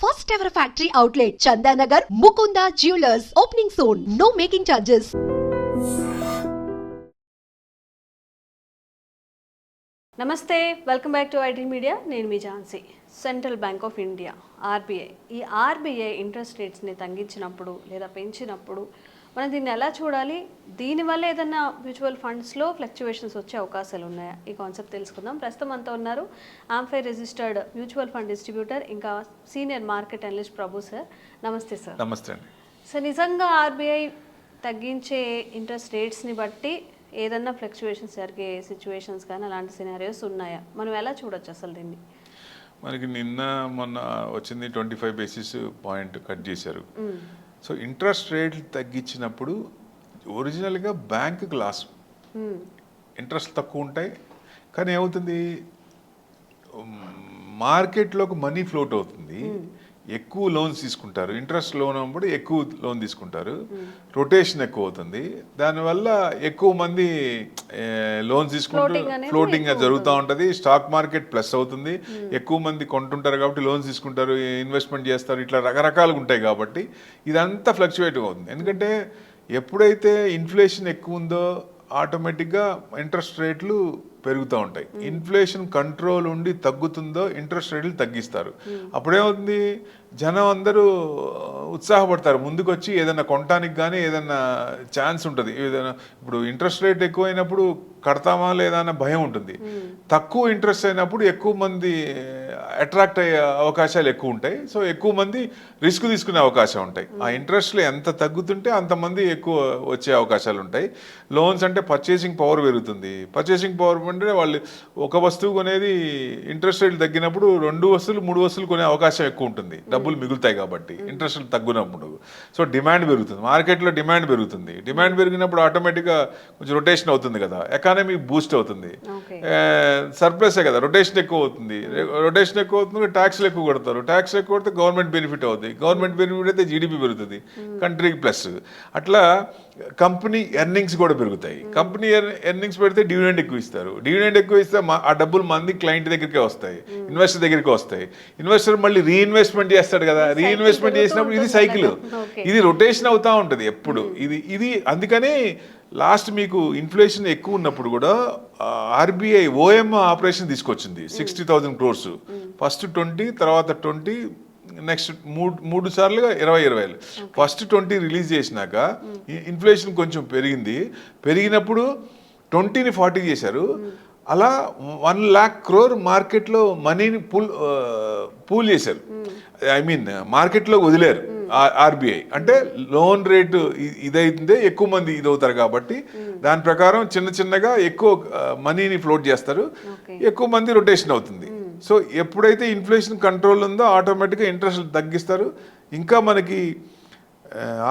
First ever factory outlet, Chandanagar, Mukunda Jewelers, opening soon. No making charges. నమస్తే, welcome back to IT media. నేను మీ Jhansi. Central bank of India RBI ఈ RBI interest రేట్స్ని తగ్గించినప్పుడు లేదా పెంచినప్పుడు మనం దీన్ని ఎలా చూడాలి, దీనివల్ల ఏదైనా మ్యూచువల్ ఫండ్స్లో ఫ్లక్చువేషన్స్ వచ్చే అవకాశాలు ఉన్నాయా, ఈ కాన్సెప్ట్ తెలుసుకుందాం. ప్రస్తుతం అంతా ఉన్నారు ఆంఫై రిజిస్టర్డ్ మ్యూచువల్ ఫండ్ డిస్ట్రిబ్యూటర్ ఇంకా సీనియర్ మార్కెట్ అనలిస్ట్ ప్రభు సార్. నమస్తే సార్. నమస్తే అండి. సార్, నిజంగా ఆర్బీఐ తగ్గించే ఇంట్రెస్ట్ రేట్స్ని బట్టి ఏదన్నా ఫ్లక్చువేషన్స్ జరిగే సిచ్యువేషన్స్ కానీ అలాంటి సినారియోస్ ఉన్నాయా, మనం ఎలా చూడొచ్చు అసలు దీన్ని? మనకి నిన్న మొన్న వచ్చింది 25 బేసిస్ పాయింట్ కట్ చేశారు. సో ఇంట్రెస్ట్ రేట్లు తగ్గించినప్పుడు ఒరిజినల్గా బ్యాంకుకి లాస్, ఇంట్రెస్ట్ తక్కువ ఉంటాయి. కానీ ఏమవుతుంది, మార్కెట్లోకి మనీ ఫ్లోట్ అవుతుంది, ఎక్కువ లోన్స్ తీసుకుంటారు. ఇంట్రెస్ట్ లోన్ అప్పుడు ఎక్కువ లోన్ తీసుకుంటారు, రొటేషన్ ఎక్కువ అవుతుంది. దానివల్ల ఎక్కువ మంది లోన్స్ తీసుకుంటూ ఫ్లోటింగ్ జరుగుతూ ఉంటుంది. స్టాక్ మార్కెట్ ప్లస్ అవుతుంది, ఎక్కువ మంది కొంటుంటారు కాబట్టి లోన్స్ తీసుకుంటారు, ఇన్వెస్ట్మెంట్ చేస్తారు, ఇట్లా రకరకాలుగా ఉంటాయి. కాబట్టి ఇదంతా ఫ్లక్చువేట్ అవుతుంది. ఎందుకంటే ఎప్పుడైతే ఇన్ఫ్లేషన్ ఎక్కువ ఉందో ఆటోమేటిక్గా ఇంట్రెస్ట్ రేట్లు పెరుగుతూ ఉంటాయి. ఇన్ఫ్లేషన్ కంట్రోల్ ఉండి తగ్గుతుందో ఇంట్రెస్ట్ రేట్లు తగ్గిస్తారు. అప్పుడేమవుతుంది, జనం అందరూ ఉత్సాహపడతారు, ముందుకు వచ్చి ఏదైనా కొనటానికి కానీ ఏదైనా ఛాన్స్ ఉంటుంది. ఏదైనా ఇప్పుడు ఇంట్రెస్ట్ రేట్ ఎక్కువైనప్పుడు కడతామా లేదా అన్న భయం ఉంటుంది. తక్కువ ఇంట్రెస్ట్ అయినప్పుడు ఎక్కువ మంది అట్రాక్ట్ అయ్యే అవకాశాలు ఎక్కువ ఉంటాయి. సో ఎక్కువ మంది రిస్క్ తీసుకునే అవకాశం ఉంటాయి. ఆ ఇంట్రెస్ట్లు ఎంత తగ్గుతుంటే అంతమంది ఎక్కువ వచ్చే అవకాశాలు ఉంటాయి. లోన్స్ అంటే పర్చేసింగ్ పవర్ పెరుగుతుంది. పర్చేసింగ్ పవర్ అంటే వాళ్ళు ఒక వస్తువు కొనేది ఇంట్రెస్ట్ రేట్లు తగ్గినప్పుడు 2 వస్తువులు 3 వస్తువులు కొనే అవకాశం ఎక్కువ ఉంటుంది, డబ్బులు మిగులుతాయి కాబట్టి ఇంట్రెస్ట్ తగ్గినప్పుడు. సో డిమాండ్ పెరుగుతుంది, మార్కెట్లో డిమాండ్ పెరుగుతుంది. డిమాండ్ పెరిగినప్పుడు ఆటోమేటిక్గా కొంచెం రొటేషన్ అవుతుంది కదా, ఎకానమీ బూస్ట్ అవుతుంది. సర్ప్లసే కదా, రొటేషన్ ఎక్కువ అవుతుంది. రొటేషన్ ఎక్కువ అవుతుంది, ట్యాక్స్లు ఎక్కువ కొడతారు. ట్యాక్స్ ఎక్కువ కొడితే గవర్నమెంట్ బెనిఫిట్ అవుతుంది. గవర్నమెంట్ బెనిఫిట్ అయితే జీడిపి పెరుగుతుంది, కంట్రీకి ప్లస్. అట్లా కంపెనీ ఎర్నింగ్స్ కూడా పెరుగుతాయి. కంపెనీ ఎర్నింగ్స్ పెడితే డివిడెండ్ ఎక్కువ ఇస్తారు. డివిడెండ్ ఎక్కువ ఇస్తే ఆ డబ్బులు మంది క్లయింట్ దగ్గరికే వస్తాయి, ఇన్వెస్టర్ దగ్గరికి వస్తాయి. ఇన్వెస్టర్ మళ్ళీ రీఇన్వెస్ట్మెంట్ చేస్తాడు కదా, రీఇన్వెస్ట్మెంట్ చేసినప్పుడు ఇది సైకిల్, ఇది రొటేషన్ అవుతూ ఉంటుంది ఎప్పుడు. ఇది అందుకని లాస్ట్ మీకు ఇన్ఫ్లేషన్ ఎక్కువ ఉన్నప్పుడు కూడా ఆర్బీఐ ఓఎం ఆపరేషన్ తీసుకొచ్చింది 60,000 crores. ఫస్ట్ 20, తర్వాత 20, నెక్స్ట్ 3 సార్లుగా 20,000. ఫస్ట్ 20 రిలీజ్ చేసినాక ఇన్ఫ్లేషన్ కొంచెం పెరిగినప్పుడు 20ని 40 చేశారు. అలా 1 lakh crore మార్కెట్లో మనీని పూల్ చేశారు. ఐ మీన్ మార్కెట్లో వదిలేరు ఆర్బీఐ. అంటే లోన్ రేటు ఇదైతుందే ఎక్కువ మంది ఇదవుతారు కాబట్టి దాని ప్రకారం చిన్నగా ఎక్కువ మనీని ఫ్లోట్ చేస్తారు, ఎక్కువ మంది రొటేషన్ అవుతుంది. సో ఎప్పుడైతే ఇన్ఫ్లేషన్ కంట్రోల్ ఉందో ఆటోమేటిక్గా ఇంట్రెస్ట్ తగ్గిస్తారు. ఇంకా మనకి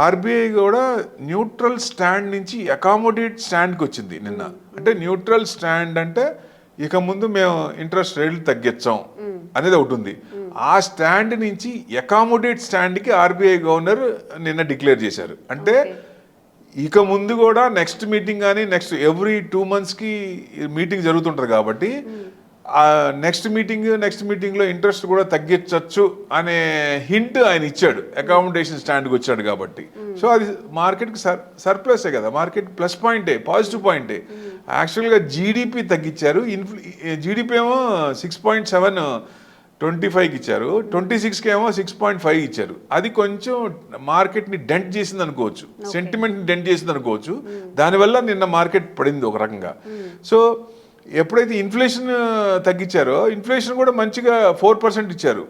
ఆర్బీఐ కూడా న్యూట్రల్ స్టాండ్ నుంచి అకామిడేట్ స్టాండ్కి వచ్చింది నిన్న. అంటే న్యూట్రల్ స్టాండ్ అంటే ఇక ముందు మేము ఇంట్రెస్ట్ రేట్లు తగ్గించాం అనేది ఒకటి ఉంది. ఆ స్టాండ్ నుంచి అకామిడేట్ స్టాండ్కి ఆర్బీఐ గవర్నర్ నిన్న డిక్లేర్ చేశారు. అంటే ఇక ముందు కూడా నెక్స్ట్ మీటింగ్ కానీ నెక్స్ట్ ఎవ్రీ 2 monthsకి మీటింగ్ జరుగుతుంటుంది కాబట్టి నెక్స్ట్ మీటింగ్లో ఇంట్రెస్ట్ కూడా తగ్గించవచ్చు అనే హింట్ ఆయన ఇచ్చాడు, అకామిడేషన్ స్టాండ్కి వచ్చాడు కాబట్టి. సో అది మార్కెట్కి సర్ప్లసే కదా, మార్కెట్ ప్లస్ పాయింటే, పాజిటివ్ పాయింటే. యాక్చువల్గా జీడిపి తగ్గించారు. జీడిపి ఏమో 6.7 25కి ఇచ్చారు, 26కి ఏమో 6.5 ఇచ్చారు. అది కొంచెం మార్కెట్ని డెంట్ చేసింది అనుకోవచ్చు, సెంటిమెంట్ని డెంట్ చేసింది అనుకోవచ్చు. దానివల్ల నిన్న మార్కెట్ పడింది ఒక రకంగా. సో ఎప్పుడైతే ఇన్ఫ్లేషన్ తగ్గించారో ఇన్ఫ్లేషన్ కూడా మంచిగా 4% ఇచ్చారు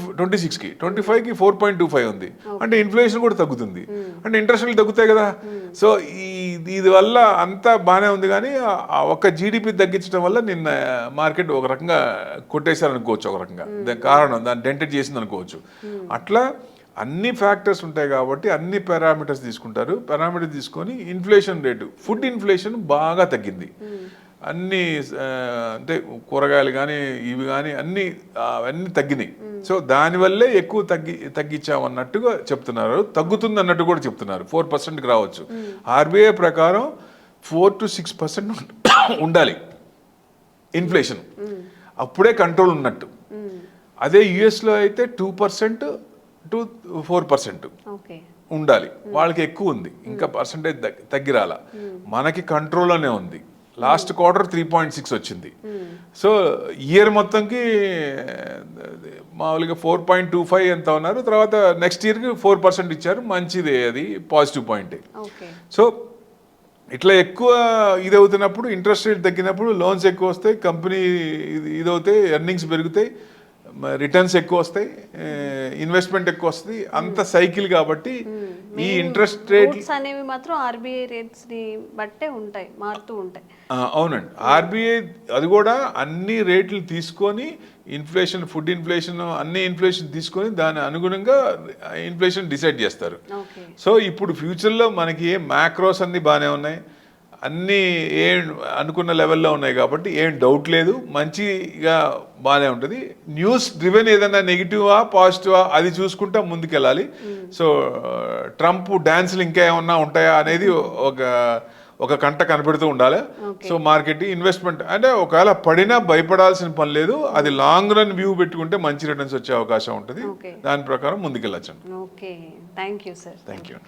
26కి, 25కి 4.25 ఉంది. అంటే ఇన్ఫ్లేషన్ కూడా తగ్గుతుంది, అంటే ఇంట్రెస్ట్ రేట్లు తగ్గుతాయి కదా. సో ఇది వల్ల అంతా బాగానే ఉంది. కానీ ఒక్క జీడిపి తగ్గించడం వల్ల నిన్న మార్కెట్ ఒక రకంగా కొట్టేశారు అనుకోవచ్చు, ఒక రకంగా దాని కారణం దాన్ని డెంటెడ్ చేసింది అనుకోవచ్చు. అట్లా అన్ని ఫ్యాక్టర్స్ ఉంటాయి కాబట్టి అన్ని పారామీటర్స్ తీసుకుంటారు. పారామీటర్స్ తీసుకొని ఇన్ఫ్లేషన్ రేటు, ఫుడ్ ఇన్ఫ్లేషన్ బాగా తగ్గింది. అన్ని అంటే కూరగాయలు కానీ ఇవి కానీ అవన్నీ తగ్గినాయి. సో దానివల్లే ఎక్కువ తగ్గించామన్నట్టుగా చెప్తున్నారు, తగ్గుతుంది అన్నట్టు కూడా చెప్తున్నారు. 4%కి రావచ్చు. ఆర్బీఐ ప్రకారం 4 to 6% ఉండాలి ఇన్ఫ్లేషన్, అప్పుడే కంట్రోల్ ఉన్నట్టు. అదే యుఎస్లో అయితే 2% టు 4% ఓకే. ఉండాలి. వాళ్ళకి ఎక్కువ ఉంది, ఇంకా పర్సంటేజ్ తగ్గిరాల. మనకి కంట్రోల్లోనే ఉంది. లాస్ట్ క్వార్టర్ 3.6 వచ్చింది. సో ఇయర్ మొత్తంకి మామూలుగా 4.25 ఎంత ఉన్నారు. తర్వాత నెక్స్ట్ ఇయర్కి 4% ఇచ్చారు. మంచిదే, అది పాజిటివ్ పాయింటే. ఓకే. సో ఇట్లా ఎక్కువ ఇది అవుతున్నప్పుడు, ఇంట్రెస్ట్ రేట్ తగ్గినప్పుడు లోన్స్ ఎక్కువ వస్తాయి, కంపెనీ ఇదవుతాయి, ఎర్నింగ్స్ పెరుగుతాయి, రిటర్న్స్ ఎక్కువ వస్తాయి, ఇన్వెస్ట్మెంట్ ఎక్కువ వస్తుంది. అంత సైకిల్ కాబట్టి ఈ ఇంట్రెస్ట్ రేట్ అనేవి మాత్రం ఆర్బీఐ రేట్స్ ని బట్టే ఉంటాయి, మారుతూ ఉంటాయి. అవునండి. ఆర్బీఐ అది కూడా అన్ని రేట్లు తీసుకొని, ఇన్ఫ్లేషన్, ఫుడ్ ఇన్ఫ్లేషన్, అన్ని ఇన్ఫ్లేషన్ తీసుకొని దాని అనుగుణంగా ఇన్ఫ్లేషన్ డిసైడ్ చేస్తారు. సో ఇప్పుడు ఫ్యూచర్లో మనకి మ్యాక్రోస్ అన్ని బాగానే ఉన్నాయి, అన్నీ ఏం అనుకున్న లెవెల్లో ఉన్నాయి కాబట్టి ఏం డౌట్ లేదు, మంచిగా బాగానే ఉంటుంది. న్యూస్ డ్రివెన్ ఏదైనా నెగిటివా పాజిటివా అది చూసుకుంటా ముందుకెళ్ళాలి. సో ట్రంప్ డాన్సులు ఇంకా ఏమన్నా ఉంటాయా అనేది ఒక కంట కనపెడుతూ ఉండాలి. సో మార్కెట్ ఇన్వెస్ట్మెంట్ అంటే ఒకవేళ పడినా భయపడాల్సిన పని లేదు. అది లాంగ్ రన్ వ్యూ పెట్టుకుంటే మంచి రిటర్న్స్ వచ్చే అవకాశం ఉంటుంది. దాని ప్రకారం ముందుకెళ్ళచ్చు. Okay, thank you sir. Thank you.